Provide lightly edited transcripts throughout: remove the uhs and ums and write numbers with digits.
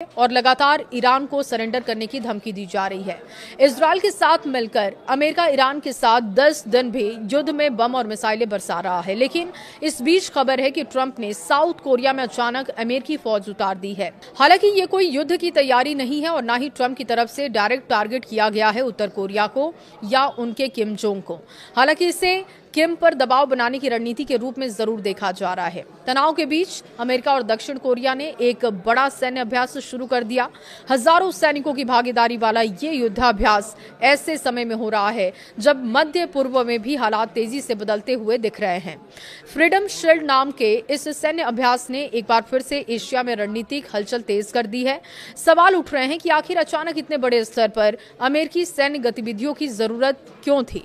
और लगातार ईरान को सरेंडर करने की धमकी दी जा रही है। इजरायल के साथ मिलकर अमेरिका ईरान के साथ 10 दिन भी युद्ध में बम और मिसाइलें बरसा रहा है, लेकिन इस बीच खबर है कि ट्रंप ने साउथ कोरिया में अचानक अमेरिकी फौज उतार दी है। हालांकि ये कोई युद्ध की तैयारी नहीं है और न ही ट्रंप की तरफ से डायरेक्ट टारगेट किया गया है उत्तर कोरिया को या उनके किम जोंग को। हालांकि इसे किम पर दबाव बनाने की रणनीति के रूप में जरूर देखा जा रहा है। तनाव के बीच अमेरिका और दक्षिण कोरिया ने एक बड़ा सैन्य अभ्यास शुरू कर दिया। हजारों सैनिकों की भागीदारी वाला ये युद्धाभ्यास ऐसे समय में हो रहा है जब मध्य पूर्व में भी हालात तेजी से बदलते हुए दिख रहे हैं। फ्रीडम शील्ड नाम के इस सैन्य अभ्यास ने एक बार फिर से एशिया में रणनीतिक हलचल तेज कर दी है। सवाल उठ रहे हैं कि आखिर अचानक इतने बड़े स्तर पर अमेरिकी सैन्य गतिविधियों की जरूरत क्यों थी?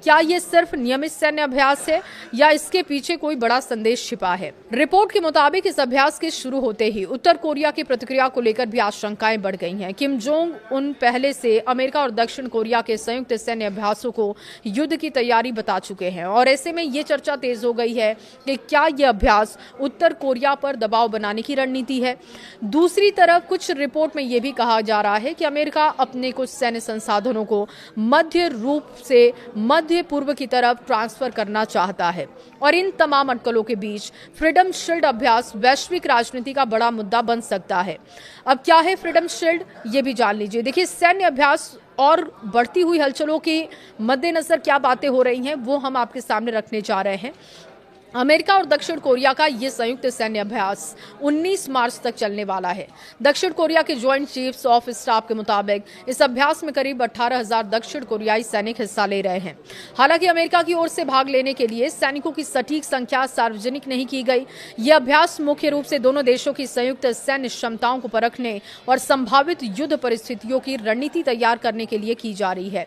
क्या ये सिर्फ नियमित सैन्य अभ्यास है या इसके पीछे कोई बड़ा संदेश छिपा है? रिपोर्ट के मुताबिक इस अभ्यास के शुरू होते ही उत्तर कोरिया की प्रतिक्रिया को लेकर भी आशंकाएं बढ़ गई हैं। किम जोंग उन पहले से अमेरिका और दक्षिण कोरिया के संयुक्त सैन्य अभ्यासों को युद्ध की तैयारी बता चुके हैं और ऐसे में ये चर्चा तेज हो गई है कि क्या यह अभ्यास उत्तर कोरिया पर दबाव बनाने की रणनीति है। दूसरी तरफ कुछ रिपोर्ट में यह भी कहा जा रहा है कि अमेरिका अपने कुछ सैन्य संसाधनों को मध्य रूप से मध्य पूर्व की तरफ ट्रांसफर करना चाहता है और इन तमाम अटकलों के बीच फ्रीडम शील्ड अभ्यास वैश्विक राजनीति का बड़ा मुद्दा बन सकता है। अब क्या है फ्रीडम शील्ड, ये भी जान लीजिए। देखिए, सैन्य अभ्यास और बढ़ती हुई हलचलों के मद्देनजर क्या बातें हो रही हैं वो हम आपके सामने रखने जा रहे हैं। अमेरिका और दक्षिण कोरिया का ये संयुक्त सैन्य अभ्यास 19 मार्च तक चलने वाला है। दक्षिण कोरिया के ज्वाइंट चीफ्स ऑफ स्टाफ के मुताबिक इस अभ्यास में करीब 18,000 दक्षिण कोरियाई सैनिक हिस्सा ले रहे हैं। हालांकि अमेरिका की ओर से भाग लेने के लिए सैनिकों की सटीक संख्या सार्वजनिक नहीं की गई। यह अभ्यास मुख्य रूप से दोनों देशों की संयुक्त सैन्य क्षमताओं को परखने और संभावित युद्ध परिस्थितियों की रणनीति तैयार करने के लिए की जा रही है।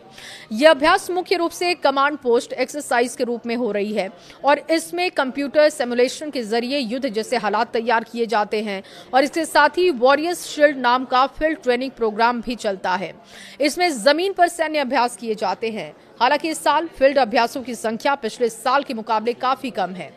यह अभ्यास मुख्य रूप से कमांड पोस्ट एक्सरसाइज के रूप में हो रही है और इसमें कंप्यूटर सिमुलेशन के जरिए युद्ध जैसे हालात तैयार किए जाते हैं और इसके साथ ही वॉरियर्स शील्ड नाम का फील्ड ट्रेनिंग प्रोग्राम भी चलता है। इसमें जमीन पर सैन्य अभ्यास किए जाते हैं। हालांकि इस साल फील्ड अभ्यासों की संख्या पिछले साल के मुकाबले काफी कम है।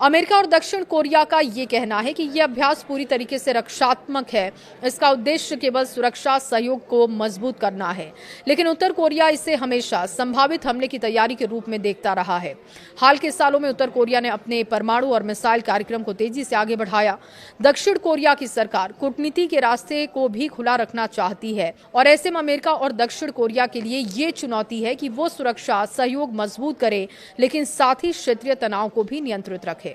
अमेरिका और दक्षिण कोरिया का ये कहना है कि यह अभ्यास पूरी तरीके से रक्षात्मक है। इसका उद्देश्य केवल सुरक्षा सहयोग को मजबूत करना है, लेकिन उत्तर कोरिया इसे हमेशा संभावित हमले की तैयारी के रूप में देखता रहा है। हाल के सालों में उत्तर कोरिया ने अपने परमाणु और मिसाइल कार्यक्रम को तेजी से आगे बढ़ाया। दक्षिण कोरिया की सरकार कूटनीति के रास्ते को भी खुला रखना चाहती है और ऐसे में अमेरिका और दक्षिण कोरिया के लिए ये चुनौती है कि वो सुरक्षा सहयोग मजबूत करे, लेकिन साथ ही क्षेत्रीय तनाव को भी नियंत्रित रखे।